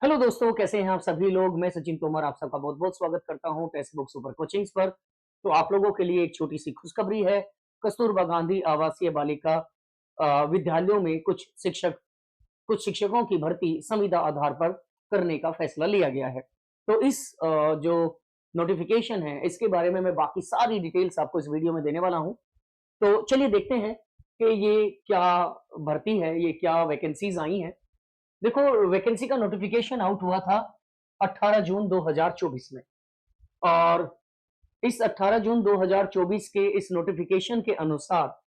Hello दोस्तों, कैसे हैं आप सभी लोग। मैं सचिन तोमर आप सबका बहुत बहुत स्वागत करता हूं टेक्स्ट बुक सुपर कोचिंग्स पर। तो आप लोगों के लिए एक छोटी सी खुशखबरी है। कस्तूरबा गांधी आवासीय बालिका विद्यालयों में कुछ शिक्षकों की भर्ती संविदा आधार पर करने का फैसला लिया गया है। तो इस जो नोटिफिकेशन है इसके बारे में मैं बाकी सारी डिटेल्स आपको इस वीडियो में देने वाला हूं। तो चलिए देखते हैं कि ये क्या भर्ती है, ये क्या वैकेंसीज आई हैं। देखो, वैकेंसी का नोटिफिकेशन आउट हुआ था 18 जून 2024 में। और इस 18 जून 2024 के इस नोटिफिकेशन के अनुसार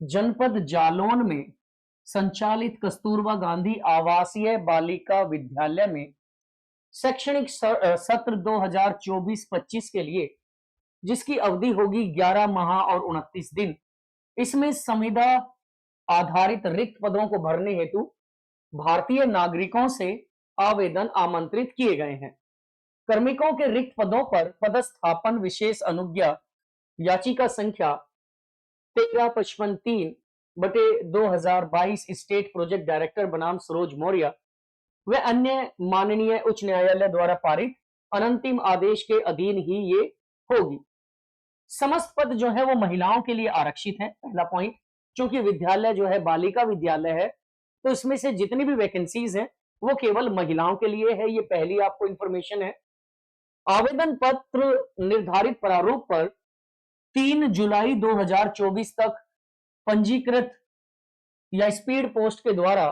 जनपद जालौन में संचालित कस्तूरबा गांधी आवासीय बालिका विद्यालय में शैक्षणिक सत्र 2024-25 के लिए, जिसकी अवधि होगी 11 माह और 29 दिन, इसमें संविदा आधारित रिक्त पदों को भरने हेतु भारतीय नागरिकों से आवेदन आमंत्रित किए गए हैं। कार्मिकों के रिक्त पदों पर पदस्थापन विशेष अनुज्ञा याचिका संख्या 1355/2022 स्टेट प्रोजेक्ट डायरेक्टर बनाम सरोज मौर्य व अन्य माननीय उच्च न्यायालय द्वारा पारित अनंतिम आदेश के अधीन ही ये होगी। समस्त पद जो है वो महिलाओं के लिए आरक्षित है, पहला पॉइंट। क्योंकि विद्यालय जो है बालिका विद्यालय है, तो इसमें से जितनी भी वैकेंसीज हैं वो केवल महिलाओं के लिए है। ये पहली आपको इंफॉर्मेशन है। आवेदन पत्र निर्धारित प्रारूप पर 3 जुलाई 2024 तक पंजीकृत या स्पीड पोस्ट के द्वारा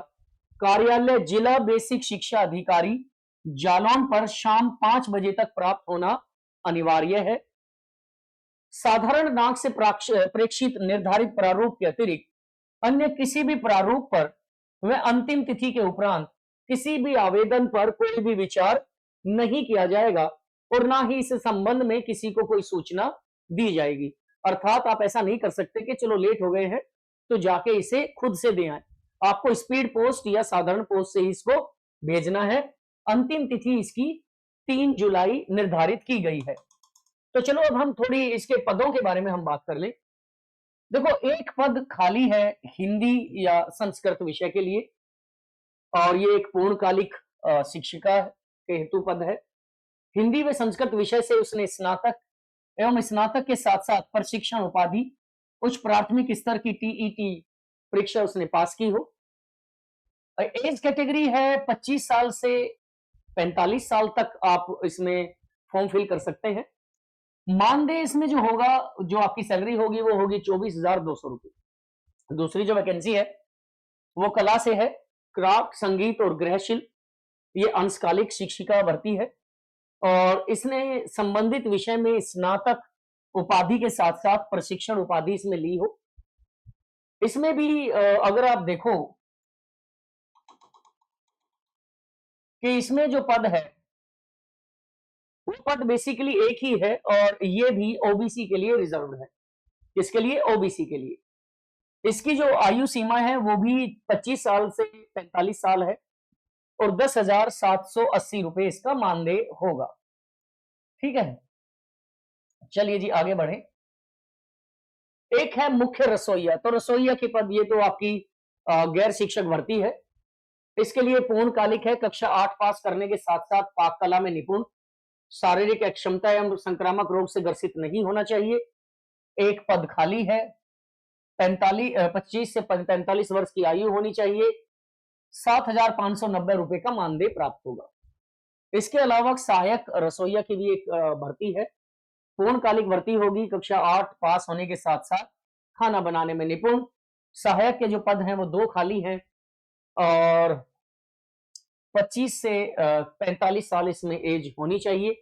कार्यालय जिला बेसिक शिक्षा अधिकारी जालौन पर शाम 5 बजे तक प्राप्त होना अनिवार्य है। साधारण डाक से प्रेक्षित निर्धारित प्रारूप के अतिरिक्त अन्य किसी भी प्रारूप पर व अंतिम तिथि के उपरांत किसी भी आवेदन पर कोई भी विचार नहीं किया जाएगा और ना ही इस संबंध में किसी को कोई सूचना दी जाएगी। अर्थात आप ऐसा नहीं कर सकते कि चलो लेट हो गए हैं तो जाके इसे खुद से दे आए। आपको स्पीड पोस्ट या साधारण पोस्ट से ही इसको भेजना है। अंतिम तिथि इसकी 3 जुलाई निर्धारित की गई है। तो चलो अब हम थोड़ी इसके पदों के बारे में हम बात कर लें। देखो, एक पद खाली है हिंदी या संस्कृत विषय के लिए, और ये एक पूर्णकालिक शिक्षिका के हेतु पद है। हिंदी व संस्कृत विषय से उसने स्नातक एवं स्नातक के साथ साथ प्रशिक्षण उपाधि उच्च प्राथमिक स्तर की टीईटी परीक्षा उसने पास की हो। एज कैटेगरी है 25 साल से 45 साल तक आप इसमें फॉर्म फिल कर सकते हैं। मानदेय इसमें जो होगा, जो आपकी सैलरी होगी वो होगी 24,200 रुपये। दूसरी जो वैकेंसी है वो कला से है, क्राफ्ट, संगीत और गृह शिल्प। ये अंशकालिक शिक्षिका भर्ती है और इसने संबंधित विषय में स्नातक उपाधि के साथ साथ प्रशिक्षण उपाधि इसमें ली हो। इसमें भी अगर आप देखो कि इसमें जो पद है वो पद बेसिकली एक ही है और ये भी ओबीसी के लिए रिजर्व है। किसके लिए? ओबीसी के लिए। इसकी जो आयु सीमा है वो भी 25 साल से 45 साल है और 10,780 रुपए इसका मानदेय होगा। ठीक है, चलिए जी आगे बढ़े। एक है मुख्य रसोईया। तो रसोईया के पद, ये तो आपकी गैर शिक्षक भर्ती है। इसके लिए पूर्णकालिक है, कक्षा 8 पास करने के साथ साथ पाक कला में निपुण, शारीरिक अक्षमता एवं संक्रामक रोग से ग्रसित नहीं होना चाहिए। एक पद खाली है। 25 से 45 वर्ष की आयु होनी चाहिए। 7,590 रुपए का मानदेय प्राप्त होगा। इसके अलावा सहायक रसोईया की भी एक भर्ती है। पूर्णकालिक भर्ती होगी, कक्षा 8 पास होने के साथ साथ खाना बनाने में निपुण। सहायक के जो पद हैं वो 2 खाली हैं और 25 से 45 साल इसमें एज होनी चाहिए।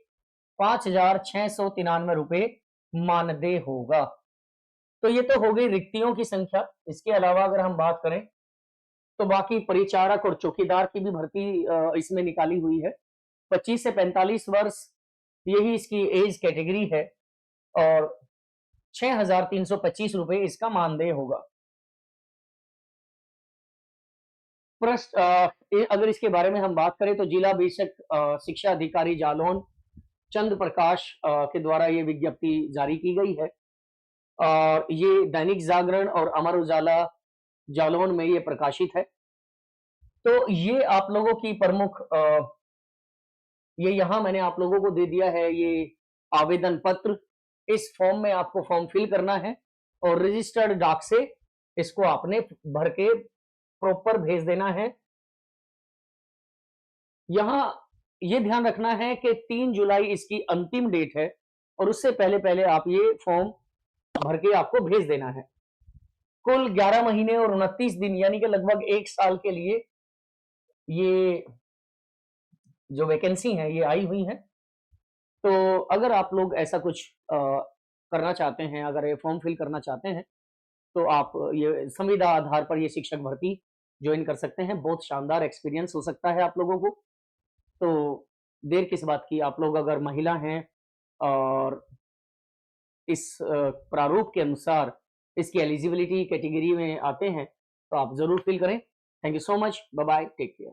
5,693 रुपए मानदेय होगा। तो ये तो हो गई रिक्तियों की संख्या। इसके अलावा अगर हम बात करें तो बाकी परिचारक और चौकीदार की भी भर्ती इसमें निकाली हुई है। 25 से 45 वर्ष यही इसकी एज कैटेगरी है और 6,325 रुपए इसका मानदेय होगा। प्रश्न अगर इसके बारे में हम बात करें तो जिला बेसिक शिक्षा अधिकारी जालौन चंद्र प्रकाश के द्वारा ये विज्ञप्ति जारी की गई है और ये दैनिक जागरण और अमर उजाला जालौन में ये प्रकाशित है। तो ये आप लोगों की प्रमुख ये यहाँ मैंने आप लोगों को दे दिया है ये आवेदन पत्र। इस फॉर्म में आपको फॉर्म फिल करना है और रजिस्टर्ड डाक से इसको आपने भर के प्रॉपर भेज देना है। यहाँ ये ध्यान रखना है कि 3 जुलाई इसकी अंतिम डेट है और उससे पहले आप ये फॉर्म भर के आपको भेज देना है। कुल 11 महीने और 29 दिन यानी कि लगभग 1 साल के लिए ये जो वैकेंसी है ये आई हुई है। तो अगर आप लोग ऐसा कुछ करना चाहते हैं, अगर ये फॉर्म फिल करना चाहते हैं, तो आप ये संविदा आधार पर ये शिक्षक भर्ती ज्वाइन कर सकते हैं। बहुत शानदार एक्सपीरियंस हो सकता है आप लोगों को। तो देर किस बात की, आप लोग अगर महिला हैं और इस प्रारूप के अनुसार इसकी एलिजिबिलिटी कैटेगरी में आते हैं, तो आप ज़रूर फिल करें। Thank you so much. Bye bye, take care.